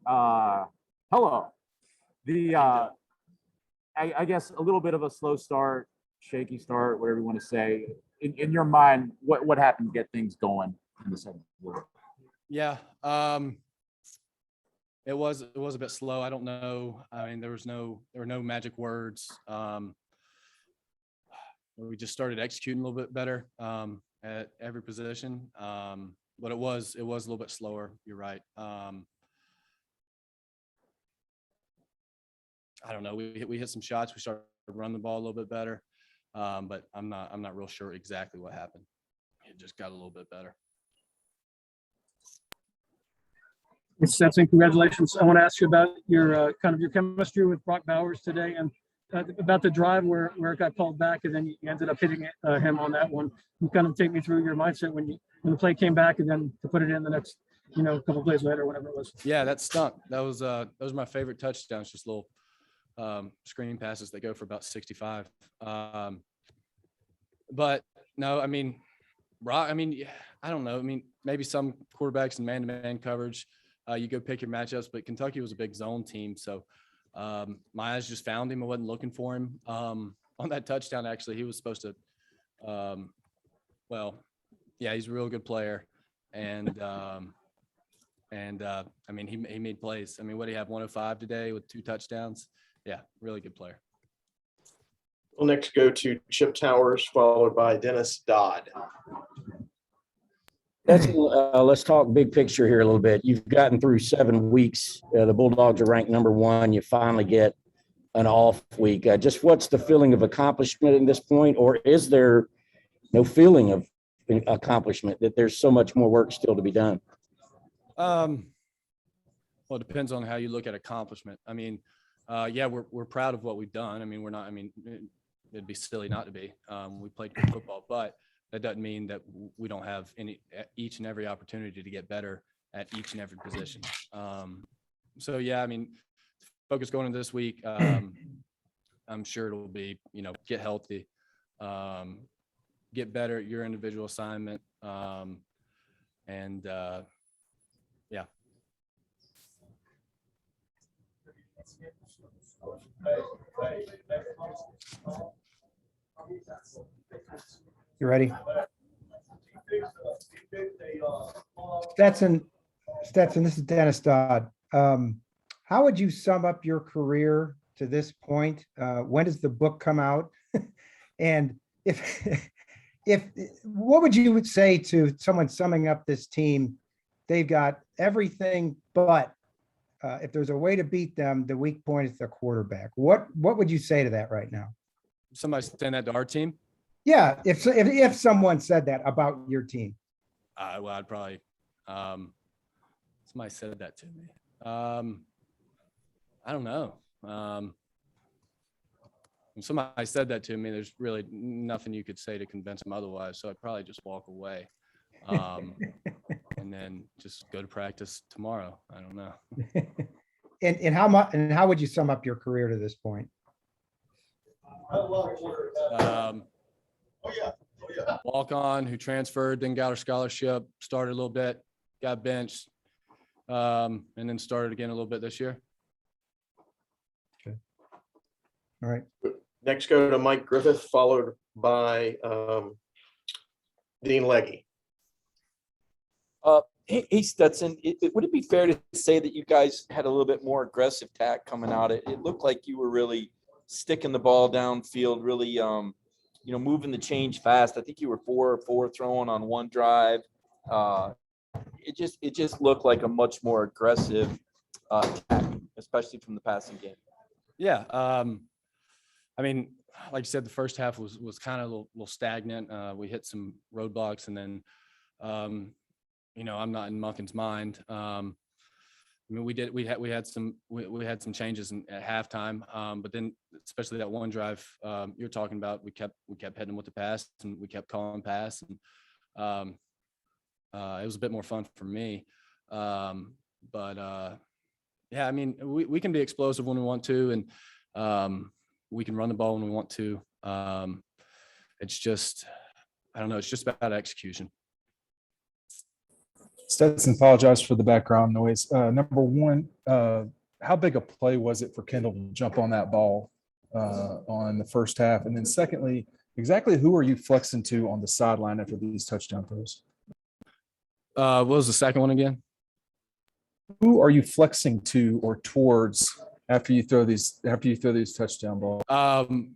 Uh, hello. The I guess a little bit of a slow start, shaky start, whatever you want to say. In your mind, what happened to get things going in the second quarter? Yeah, it was a bit slow. I don't know. I mean, there were no magic words. We just started executing a little bit better at every position. But it was a little bit slower. You're right. I don't know. We hit some shots. We started running the ball a little bit better. But I'm not real sure exactly what happened. It just got a little bit better. Stetson, congratulations. I want to ask you about your kind of your chemistry with Brock Bowers today, and about the drive where it got called back, and then you ended up hitting him on that one. You kind of take me through your mindset when the play came back, and then to put it in the next, couple plays later, whatever it was. Yeah, that stunk. Those are my favorite touchdowns. Just little screen passes that go for about 65. But no, I mean, Brock. I mean, I don't know. I mean, maybe some quarterbacks in man-to-man coverage. You go pick your matchups, but Kentucky was a big zone team. So my eyes just found him. I wasn't looking for him. On that touchdown, actually, he was supposed to, he's a real good player. And I mean, he made plays. I mean, what did he have, 105 today with 2 touchdowns? Yeah, really good player. We'll next go to Chip Towers, followed by Dennis Dodd. Let's talk big picture here a little bit. You've gotten through 7 weeks. The Bulldogs are ranked number 1. You finally get an off week. Just what's the feeling of accomplishment at this point, or is there no feeling of accomplishment, that there's so much more work still to be done? Well, it depends on how you look at accomplishment. I mean, we're proud of what we've done. I mean, we're not. I mean, it'd be silly not to be. We played good football, but that doesn't mean that we don't have each and every opportunity to get better at each and every position. So yeah, I mean, focus going into this week. I'm sure it'll be, get healthy, get better at your individual assignment, yeah. You ready? Stetson, this is Dennis Dodd. How would you sum up your career to this point? When does the book come out? And if what would you say to someone summing up this team? They've got everything, but if there's a way to beat them, the weak point is the quarterback. What would you say to that right now? Somebody saying that to our team? Yeah, if someone said that about your team. Well, I'd probably somebody said that to me. I don't know. When somebody said that to me, there's really nothing you could say to convince them otherwise. So I'd probably just walk away, and then just go to practice tomorrow. I don't know. And how would you sum up your career to this point? Walk on, who transferred, then got our scholarship, started a little bit, got benched, and then started again a little bit this year. Okay. All right. Next, go to Mike Griffith, followed by Dean Legge. Hey Stetson, would it be fair to say that you guys had a little bit more aggressive tack coming out? It looked like you were really sticking the ball downfield, really, moving the change fast. I think you were 4-4 throwing on one drive. It just looked like a much more aggressive attack, especially from the passing game. Yeah. I mean, like you said, the first half was kind of a little stagnant. We hit some roadblocks, and then, I'm not in Munkin's mind. I mean, we had some changes at halftime, but then especially that one drive you're talking about, we kept hitting with the pass, and we kept calling pass, and it was a bit more fun for me. But yeah, I mean, we can be explosive when we want to, and we can run the ball when we want to. It's just, I don't know. It's just about execution. Stetson, apologize for the background noise. Number one, how big a play was it for Kendall to jump on that ball on the first half? And then secondly, exactly who are you flexing to on the sideline after these touchdown throws? What was the second one again? Who are you flexing to or towards after you throw these touchdown balls?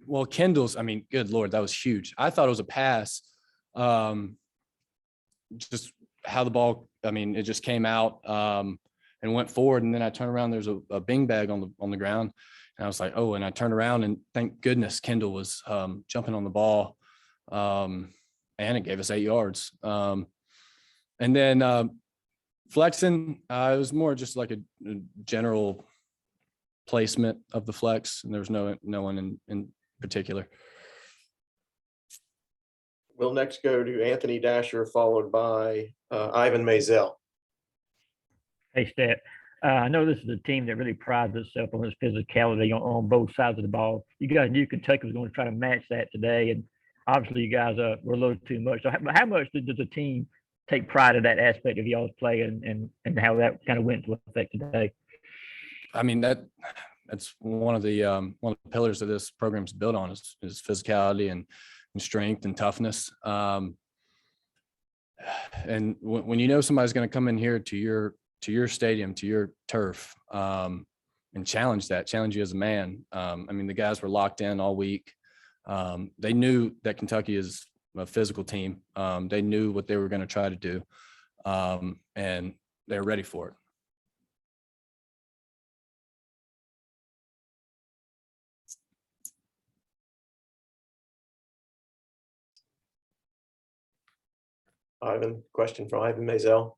Well, Kendall's, I mean, good Lord, that was huge. I thought it was a pass. Just how the ball, I mean, it just came out and went forward. And then I turned around, there's a bing bag on the ground. And I was like, oh, and I turned around and thank goodness Kendall was jumping on the ball. And it gave us 8 yards. And then flexing, it was more just like a general placement of the flex, and there was no one in particular. We'll next go to Anthony Dasher, followed by Ivan Maisel. Hey, Stat. I know this is a team that really prides itself on its physicality on both sides of the ball. You guys knew Kentucky was going to try to match that today, and obviously you guys were a little too much. So how much does the team take pride in that aspect of y'all's play and how that kind of went into effect today? I mean, that's one of the pillars that this program's built on is physicality and strength and toughness. And when you know somebody's going to come in here to your stadium, to your turf, and challenge you as a man. I mean, the guys were locked in all week. They knew that Kentucky is a physical team. They knew what they were going to try to do, and they were ready for it. Ivan, question from Ivan Maisel.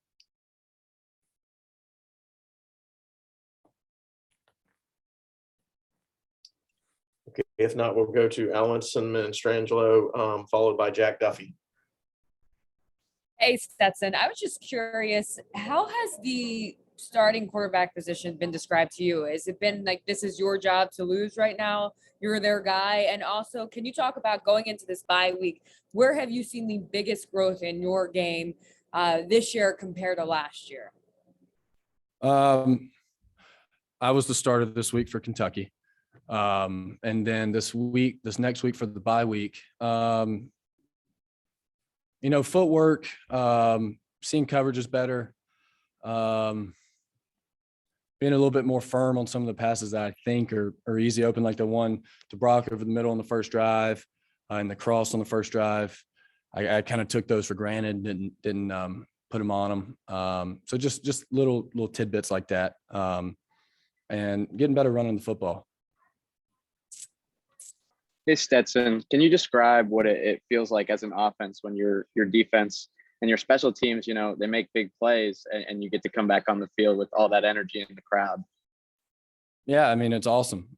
Okay, if not, we'll go to Allison Strangelo, followed by Jack Duffy. Hey, Stetson, I was just curious, how has the starting quarterback position been described to you? Has it been like this is your job to lose right now? You're their guy. And also, can you talk about going into this bye week? Where have you seen the biggest growth in your game this year compared to last year? I was the starter this week for Kentucky. And then this next week for the bye week, footwork, seeing coverages better, being a little bit more firm on some of the passes that I think are easy open, like the one to Brock over the middle on the first drive, and the cross on the first drive. I kind of took those for granted, didn't put them on them. So just little tidbits like that, and getting better running the football. Hey, Stetson, can you describe what it feels like as an offense when your defense and your special teams, they make big plays and you get to come back on the field with all that energy in the crowd? Yeah, I mean, it's awesome.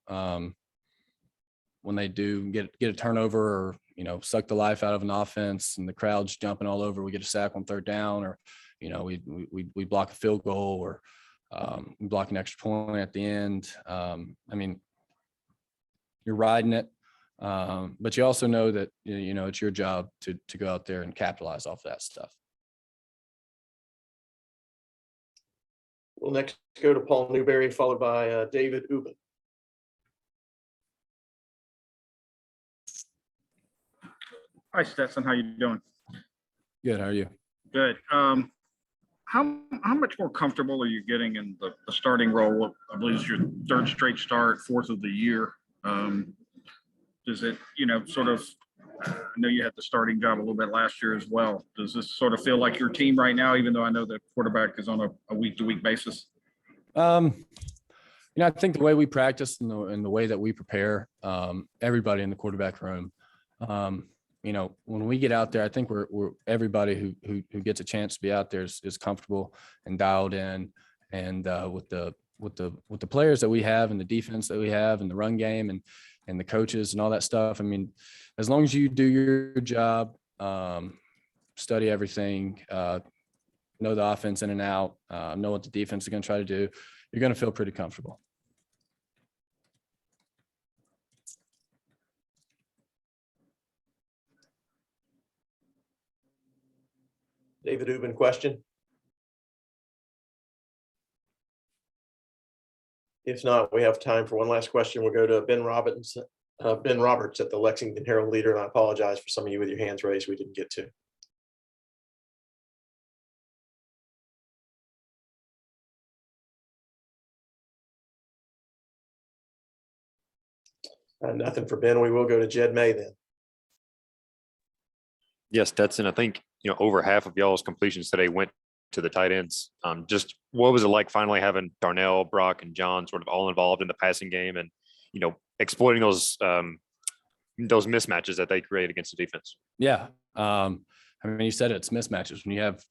When they do get a turnover or, suck the life out of an offense and the crowd's jumping all over, we get a sack on third down, or, we block a field goal, or we block an extra point at the end. I mean, you're riding it. But you also know that, it's your job to go out there and capitalize off that stuff. We'll next go to Paul Newberry, followed by David Ubben. Hi, Stetson. How you doing? Good. How are you? Good. How much more comfortable are you getting in the starting role? I believe it's your third straight start, fourth of the year. Does it, sort of, I know you had the starting job a little bit last year as well. Does this sort of feel like your team right now, even though I know the quarterback is on a week-to-week basis? I think the way we practice and the way that we prepare, everybody in the quarterback room, when we get out there, I think we're everybody who gets a chance to be out there is comfortable and dialed in, and with the players that we have and the defense that we have and the run game and the coaches and all that stuff. I mean, as long as you do your job, study everything, know the offense in and out, know what the defense is going to try to do, you're going to feel pretty comfortable. David Ubben, question. If not, we have time for one last question. We'll go to Ben Roberts at the Lexington Herald Leader, and I apologize for some of you with your hands raised we didn't get to. Nothing for Ben. We will go to Jed May then. Yes, Stetson, I think, over half of y'all's completions today went to the tight ends. Just what was it like finally having Darnell, Brock, and John sort of all involved in the passing game and, exploiting those mismatches that they create against the defense? Yeah. You said it's mismatches when you have,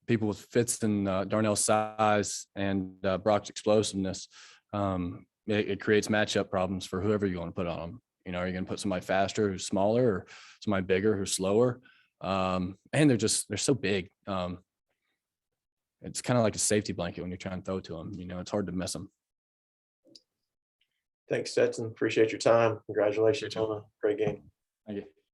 people with Fitz and Darnell's size and Brock's explosiveness. It creates matchup problems for whoever you want to put on them. Are you going to put somebody faster who's smaller or somebody bigger who's slower? And they're so big. It's kind of like a safety blanket when you're trying to throw to them. It's hard to miss them. Thanks, Stetson. Appreciate your time. Congratulations on a great game. Thank you.